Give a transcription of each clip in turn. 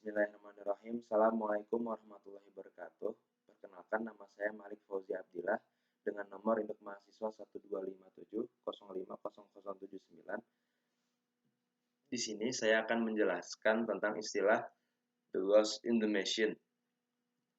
Bismillahirrahmanirrahim. Assalamualaikum warahmatullahi wabarakatuh. Perkenalkan, nama saya Malik Fauzi Abdillah dengan nomor induk mahasiswa 12570505079. Di sini saya akan menjelaskan tentang istilah the ghost in the machine.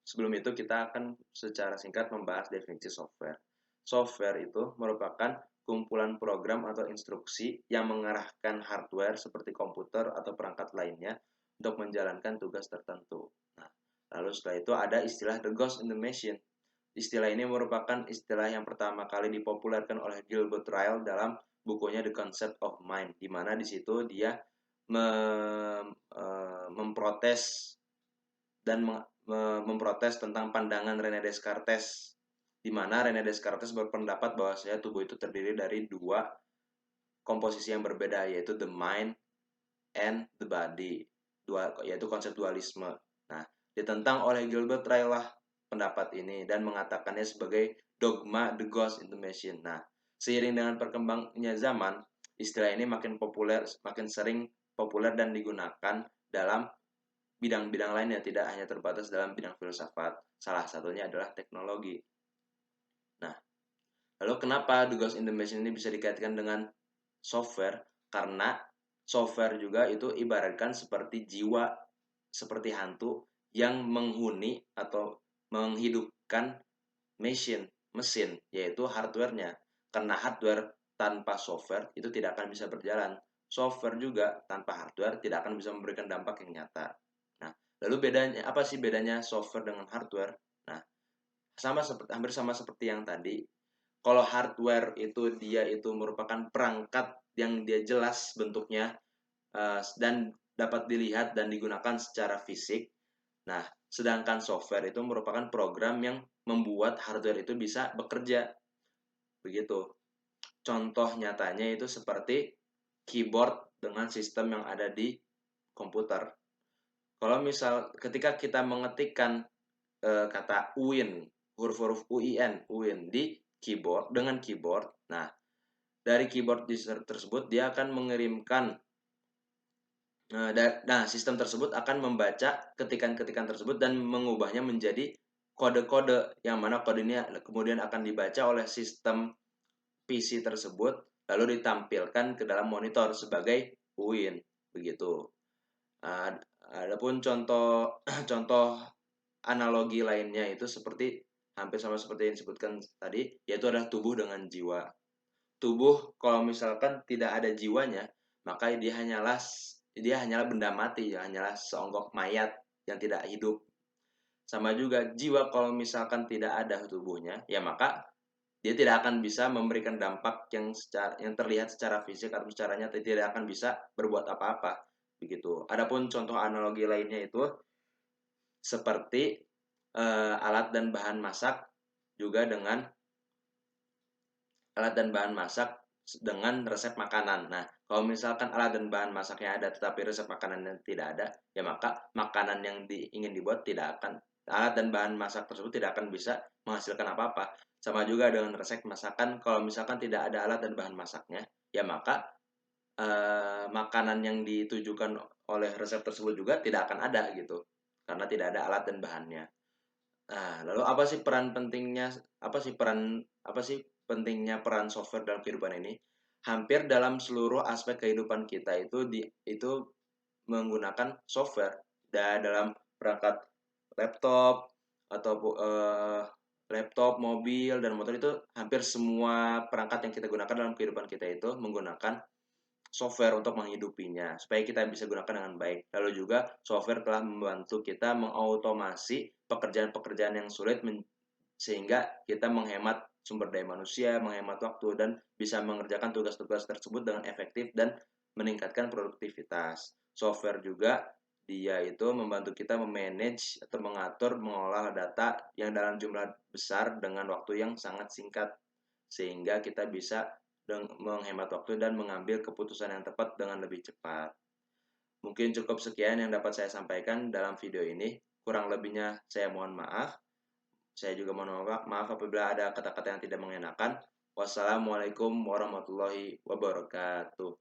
Sebelum itu kita akan secara singkat membahas definisi software. Software itu merupakan kumpulan program atau instruksi yang mengarahkan hardware seperti komputer atau perangkat lainnya untuk menjalankan tugas tertentu. Nah, lalu setelah itu ada istilah the ghost in the machine. Istilah ini merupakan istilah yang pertama kali dipopulerkan oleh Gilbert Ryle dalam bukunya The Concept of Mind, di mana di situ dia memprotes dan memprotes tentang pandangan René Descartes, di mana René Descartes berpendapat bahwasanya tubuh itu terdiri dari dua komposisi yang berbeda, yaitu the mind and the body, yaitu konsep dualisme. Nah, ditentang oleh Gilbert Ryle lah pendapat ini dan mengatakannya sebagai dogma the ghost in the machine. Nah, seiring dengan perkembangannya zaman, istilah ini makin sering populer dan digunakan dalam bidang-bidang lainnya, tidak hanya terbatas dalam bidang filsafat. Salah satunya adalah teknologi. Nah, lalu kenapa the ghost in the machine ini bisa dikaitkan dengan software? Karena software juga itu ibaratkan seperti jiwa, seperti hantu yang menghuni atau menghidupkan mesin, yaitu hardware-nya. Karena hardware tanpa software itu tidak akan bisa berjalan. Software juga tanpa hardware tidak akan bisa memberikan dampak yang nyata. Nah, lalu apa sih bedanya software dengan hardware? Nah, hampir sama seperti yang tadi. Kalau hardware itu dia itu merupakan perangkat yang dia jelas bentuknya dan dapat dilihat dan digunakan secara fisik. Nah, sedangkan software itu merupakan program yang membuat hardware itu bisa bekerja. Begitu. Contoh nyatanya itu seperti keyboard dengan sistem yang ada di komputer. Kalau misal ketika kita mengetikkan kata UIN, huruf-huruf UIN di keyboard dengan keyboard. Nah, dari keyboard tersebut dia akan mengirimkan sistem tersebut akan membaca ketikan-ketikan tersebut dan mengubahnya menjadi kode-kode, yang mana kode ini kemudian akan dibaca oleh sistem PC tersebut lalu ditampilkan ke dalam monitor sebagai UIN, begitu. Adapun contoh contoh analogi lainnya itu seperti hampir sama seperti yang disebutkan tadi, yaitu adalah tubuh dengan jiwa. Tubuh kalau misalkan tidak ada jiwanya, maka dia hanyalah benda mati, hanyalah seonggok mayat yang tidak hidup. Sama juga jiwa kalau misalkan tidak ada tubuhnya, ya maka dia tidak akan bisa memberikan dampak yang terlihat secara fisik atau secara nyata, tidak akan bisa berbuat apa-apa, begitu. Adapun contoh analogi lainnya itu seperti alat dan bahan masak dengan resep makanan. Nah, kalau misalkan alat dan bahan masaknya ada tetapi resep makanannya tidak ada, ya maka makanan yang ingin dibuat alat dan bahan masak tersebut tidak akan bisa menghasilkan apa-apa. Sama juga dengan resep masakan, kalau misalkan tidak ada alat dan bahan masaknya, ya maka makanan yang ditujukan oleh resep tersebut juga tidak akan ada gitu, karena tidak ada alat dan bahannya. Nah, lalu apa sih pentingnya peran software dalam kehidupan ini? Hampir dalam seluruh aspek kehidupan kita itu menggunakan software. Dalam perangkat laptop atau laptop, mobil dan motor, itu hampir semua perangkat yang kita gunakan dalam kehidupan kita itu menggunakan software untuk menghidupinya supaya kita bisa gunakan dengan baik. Lalu juga software telah membantu kita mengautomasi pekerjaan-pekerjaan yang sulit sehingga kita menghemat sumber daya manusia, menghemat waktu, dan bisa mengerjakan tugas-tugas tersebut dengan efektif dan meningkatkan produktivitas. Software juga dia itu membantu kita memanage atau mengolah data yang dalam jumlah besar dengan waktu yang sangat singkat, sehingga kita bisa menghemat waktu dan mengambil keputusan yang tepat dengan lebih cepat. Mungkin cukup sekian yang dapat saya sampaikan dalam video ini. Kurang lebihnya saya mohon maaf. Saya juga mohon maaf apabila ada kata-kata yang tidak mengenakan. Wassalamualaikum warahmatullahi wabarakatuh.